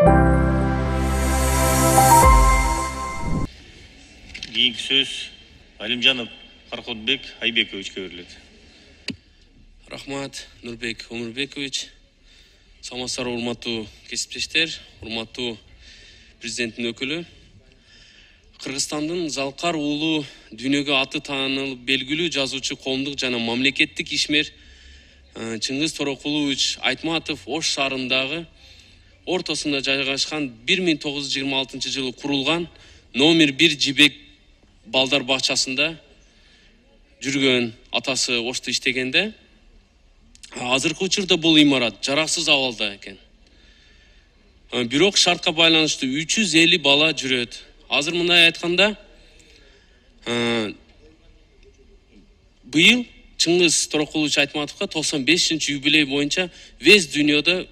Keyinki söz Алимжанов Farhodbek Aybekovичке берилет. Рахмат, Нурбек Омурбекович. Саламатсыздар, урматтуу кесиптештер, урматтуу президенттин өкүлү. Кыргызстандын Залкар уулу дүйнөгө аты таанылып белгилүү жазуучу, коомдук жана мамлекеттик ишмер Чыңгыз Торокулович Айтматов Ош шаарындагы ортосунда жайгашкан 1926 жылы курулган номер 1 жибек балдар бакчасында жүргөн, атасы Ошто иштегенде. Азыркы учурда бул имарат жараксыз абалда экен. Бирок шартка байланыштуу 350 бала жүрөт. Азыр мындай айтканда, быйыл Чыңгыз Торокулович Айтматовго 95-чи юбилей боюнча весь дүйнөдө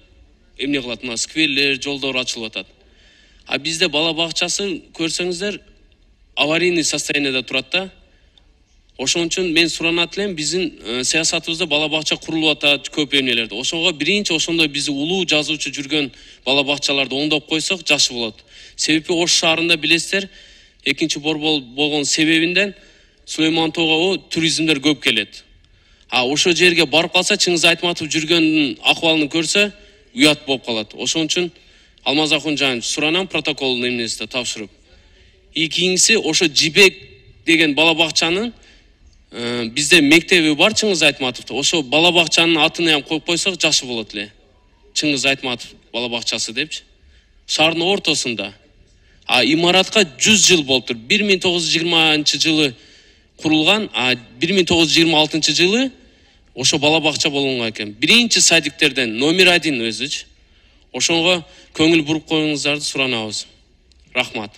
эмне кылат, мына скверлер, жолдор ачылып атат. А бизде бала бакчасы көрсөңүздөр аварийный состояниеде турат да. Ошон үчүн мен суранат элем, биздин саясатыбызда бала бакча курулуп атат көп эмнелерде. Ошого биринчи ошондой бизи улуу жазуучу жүргөн бала бакчаларды оңдоп койсок жакшы болот. Себеби Ош шаарында билесиздер, экинчи борбол болгон себебинден Сулейман Тоого туризмдер көп келет. А ошо жерге барып калса, Чыңгыз Айтматов жүргөндүн акыбалын көрсө, уят болуп калат. Ошон үчүн Алмаз Акунжанович суранам протоколдун эмнесинде тапшырып. Кийинкиси ошо жибек деген бала бакчанын бизде мектеби бар Чыңгыз Айтматовдо. Ошо бала бакчанын атын ham коюп койсок жакшы болот эле. Чыңгыз Айтматов бала бакчасы депчи. Шаардын ортосунда. А имаратка 100 жыл болуптур. 1920-жылы курулган, а 1926 жылы ошо бала бакча болгон экен. Биринчи садиктерден номер 1 өзүчү. Ошонго көңүл буруп коюңуздарды суранабыз. Рахмат.